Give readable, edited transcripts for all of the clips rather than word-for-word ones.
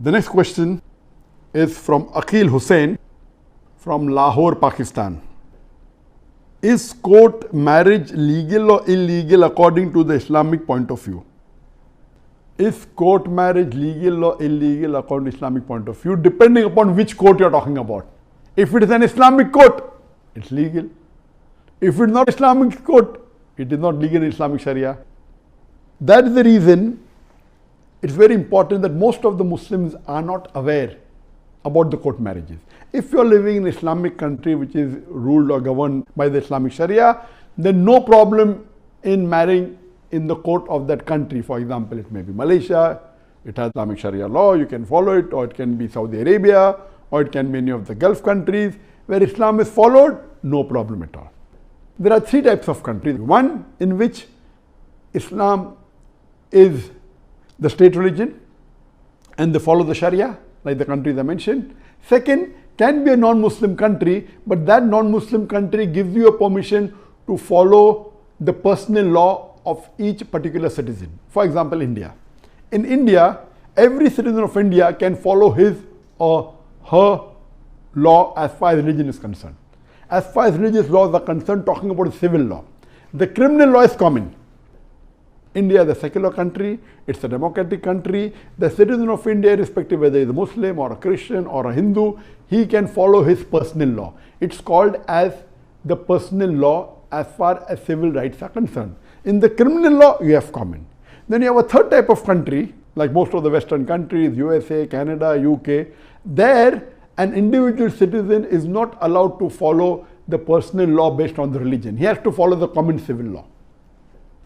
The next question is from Aqil Hussain from Lahore, Pakistan. Is court marriage legal or illegal according to the Islamic point of view? Is court marriage legal or illegal according to Islamic point of view, depending upon which court you are talking about. If it is an Islamic court, it's legal. If it is not Islamic court, it is not legal in Islamic Sharia. That is the reason it's very important that most of the Muslims are not aware about the court marriages. If you are living in an Islamic country which is ruled or governed by the Islamic Sharia, then no problem in marrying in the court of that country. For example, it may be Malaysia, it has Islamic Sharia law, you can follow it, or it can be Saudi Arabia, or it can be any of the Gulf countries where Islam is followed, no problem at all. There are three types of countries. One in which Islam is the state religion and they follow the Sharia, like the countries I mentioned. Second, can be a non-Muslim country, but that non-Muslim country gives you a permission to follow the personal law of each particular citizen. For example, India. In India, every citizen of India can follow his or her law as far as religion is concerned. As far as religious laws are concerned, talking about civil law. The criminal law is common. India is a secular country, it's a democratic country. The citizen of India, irrespective whether he is a Muslim or a Christian or a Hindu, he can follow his personal law. It's called as the personal law as far as civil rights are concerned. In the criminal law, you have common. Then you have a third type of country, like most of the Western countries, U.S.A, Canada, U.K. There, an individual citizen is not allowed to follow the personal law based on the religion. He has to follow the common civil law.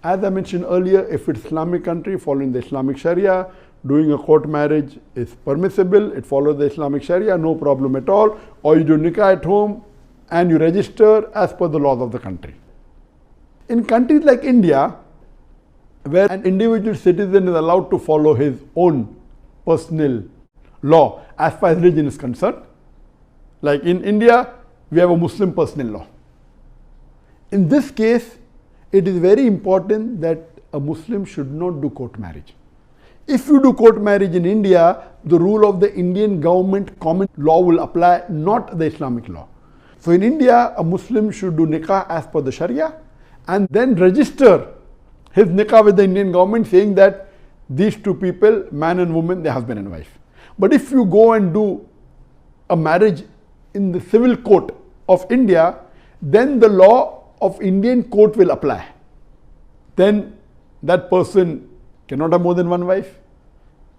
As I mentioned earlier, if it's Islamic country following the Islamic Sharia, doing a court marriage is permissible. It follows the Islamic Sharia, no problem at all. Or you do nikah at home and you register as per the laws of the country. In countries like India, where an individual citizen is allowed to follow his own personal law as far as religion is concerned, like in India, we have a Muslim personal law. In this case, it is very important that a Muslim should not do court marriage. If you do court marriage in India, the rule of the Indian government common law will apply, not the Islamic law. So in India, a Muslim should do nikah as per the Sharia and then register his nikah with the Indian government saying that these two people, man and woman, they're husband and wife. But if you go and do a marriage in the civil court of India, then the law of Indian court will apply. Then that person cannot have more than one wife.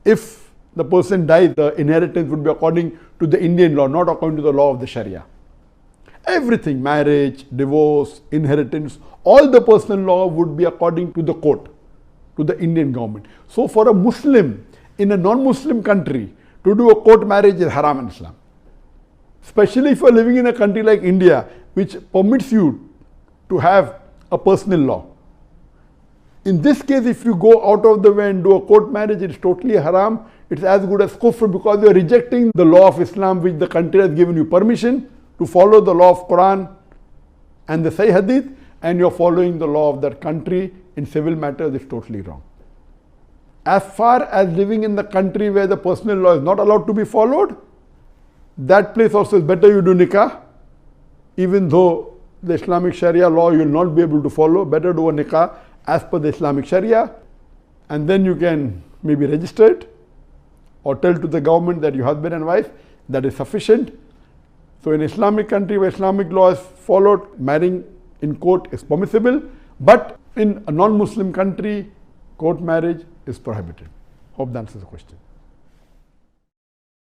If the person dies, the inheritance would be according to the Indian law, not according to the law of the Sharia. Everything, marriage, divorce, inheritance, all the personal law would be according to the court, to the Indian government. So for a Muslim in a non-Muslim country to do a court marriage is haram in Islam. Especially if you are living in a country like India, which permits you to have a personal law. In this case, if you go out of the way and do a court marriage, it's totally haram. It's as good as kufr because you are rejecting the law of Islam which the country has given you permission to follow the law of Qur'an and the Sahih Hadith, and you are following the law of that country in civil matters. It's totally wrong. As far as living in the country where the personal law is not allowed to be followed, that place also is better you do nikah, even though the Islamic Sharia law you will not be able to follow. Better do a nikah as per the Islamic Sharia, and then you can maybe register it or tell to the government that you're husband and wife. That is sufficient. So in Islamic country where Islamic law is followed, marrying in court is permissible, but in a non-Muslim country, court marriage is prohibited. Hope that answers the question.